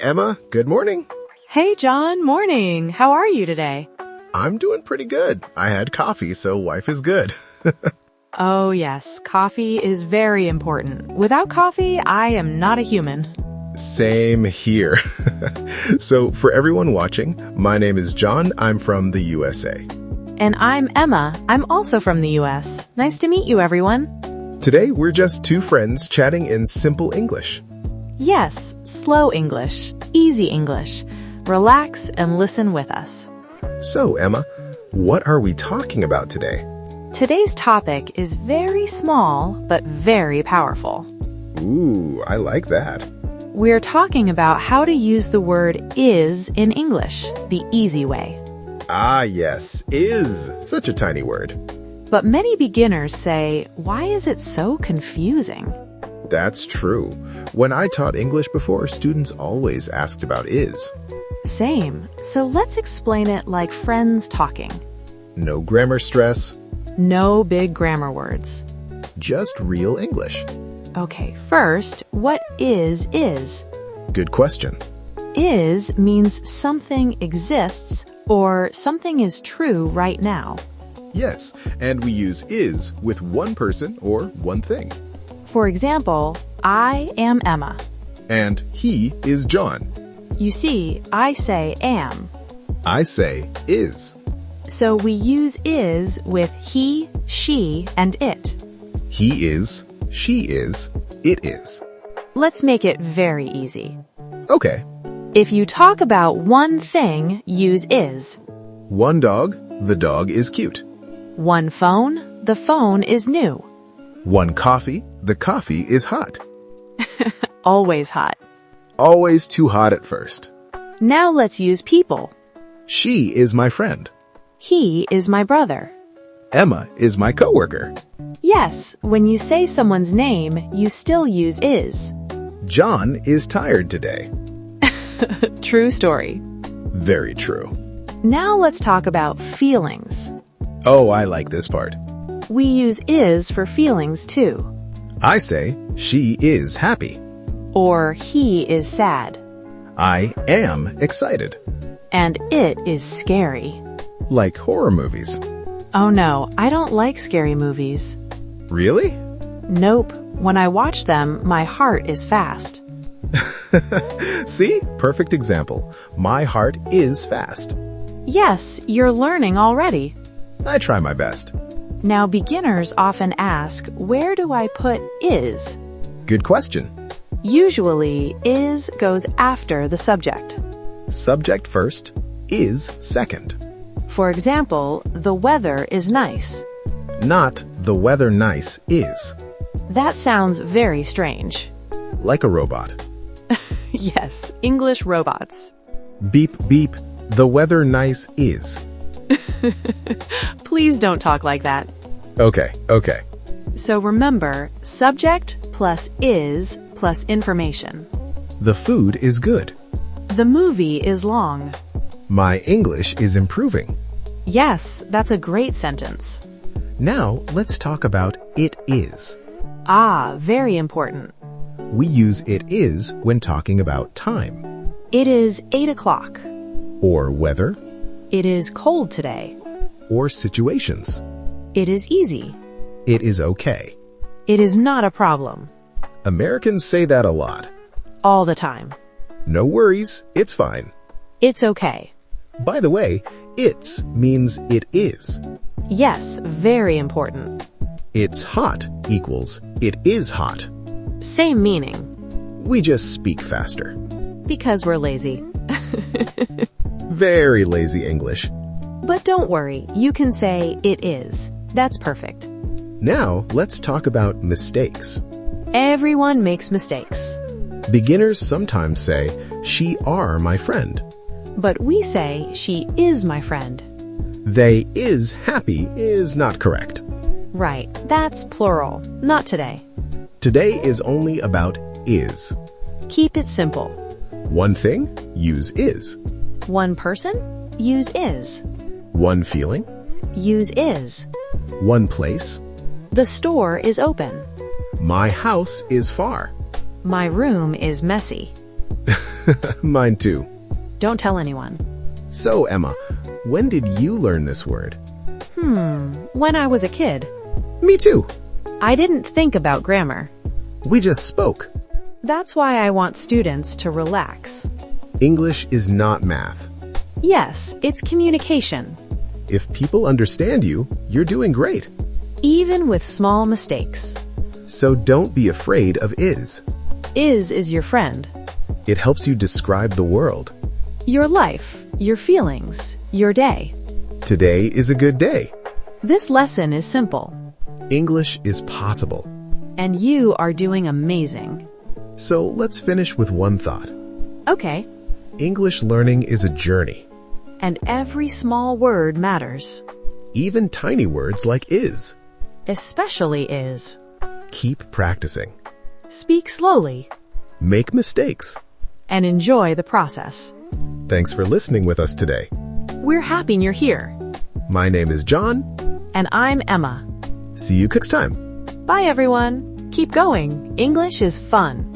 Emma, good morning. Hey, John, morning. How are you today? I'm doing pretty good. I had coffee, so life is good. Oh, yes, coffee is very important. Without coffee, I am not a human. Same here. So for everyone watching, my name is John. I'm from the USA. And I'm Emma. I'm also from the US. Nice to meet you, everyone. Today, we're just two friends chatting in simple English. Yes, slow English, easy English. Relax and listen with us. So, Emma, what are we talking about today? Today's topic is very small, but very powerful. Ooh, I like that. We're talking about how to use the word is in English, the easy way. Ah, yes, is such a tiny word. But many beginners say, why is it so confusing? That's true. When I taught English before, students always asked about is. Same. So let's explain it like friends talking. No grammar stress, No big grammar words. just real English. Okay, first, what is? Good question. Is means something exists or something is true right now. Yes, and we use is with one person or one thing. For example, I am Emma. And he is John. You see, I say am. I say is. So we use is with he, she, and it. He is, she is, it is. Let's make it very easy. Okay. If you talk about one thing, use is. One dog, the dog is cute. One phone, the phone is new. One coffee, the coffee is hot. Always hot. Always too hot at first. Now let's use people. She is my friend. He is my brother. Emma is my coworker. Yes, when you say someone's name, you still use is. John is tired today. True story. Very true. Now let's talk about feelings. Oh, I like this part. We use is for feelings too. I say, she is happy. Or he is sad. I am excited. And it is scary. Like horror movies. Oh no, I don't like scary movies. Really? Nope. When I watch them, my heart is fast. See? Perfect example. My heart is fast. Yes, you're learning already. I try my best. Now beginners often ask, where do I put is? Good question. Usually, is goes after the subject. Subject first, is second. For example, the weather is nice. Not the weather nice is. That sounds very strange. Like a robot. Yes, English robots. Beep beep, the weather nice is. Please don't talk like that. Okay. So remember, subject plus is plus information. The food is good. The movie is long. My English is improving. Yes, that's a great sentence. Now, let's talk about it is. Ah, very important. We use it is when talking about time. It is 8 o'clock. Or weather. It is cold today. Or situations. It is easy. It is okay. It is not a problem. Americans say that a lot. All the time. No worries, it's fine. It's okay. By the way, it's means it is. Yes, very important. It's hot equals it is hot. Same meaning. We just speak faster. Because we're lazy. Very lazy English. But don't worry, you can say it is. That's perfect. Now, let's talk about mistakes. Everyone makes mistakes. Beginners sometimes say, she are my friend. But we say she is my friend. They is happy is not correct. Right, that's plural. Not today. Today is only about is. Keep it simple. One thing, use is. One person? Use is. One feeling, Use is. one place. The store is open. My house is far. My room is messy. Mine too. Don't tell anyone. So, Emma, when did you learn this word? When I was a kid. Me too. I didn't think about grammar. We just spoke. That's why I want students to relax. English is not math. Yes, it's communication. If people understand you, you're doing great. Even with small mistakes. So don't be afraid of is. Is your friend. It helps you describe the world. Your life, your feelings, your day. Today is a good day. This lesson is simple. English is possible. And you are doing amazing. So let's finish with one thought. Okay. English learning is a journey. And every small word matters. Even tiny words like is. Especially is. Keep practicing. Speak slowly. Make mistakes. And enjoy the process. Thanks for listening with us today. We're happy you're here. My name is John. And I'm Emma. See you next time. Bye everyone. Keep going. English is fun.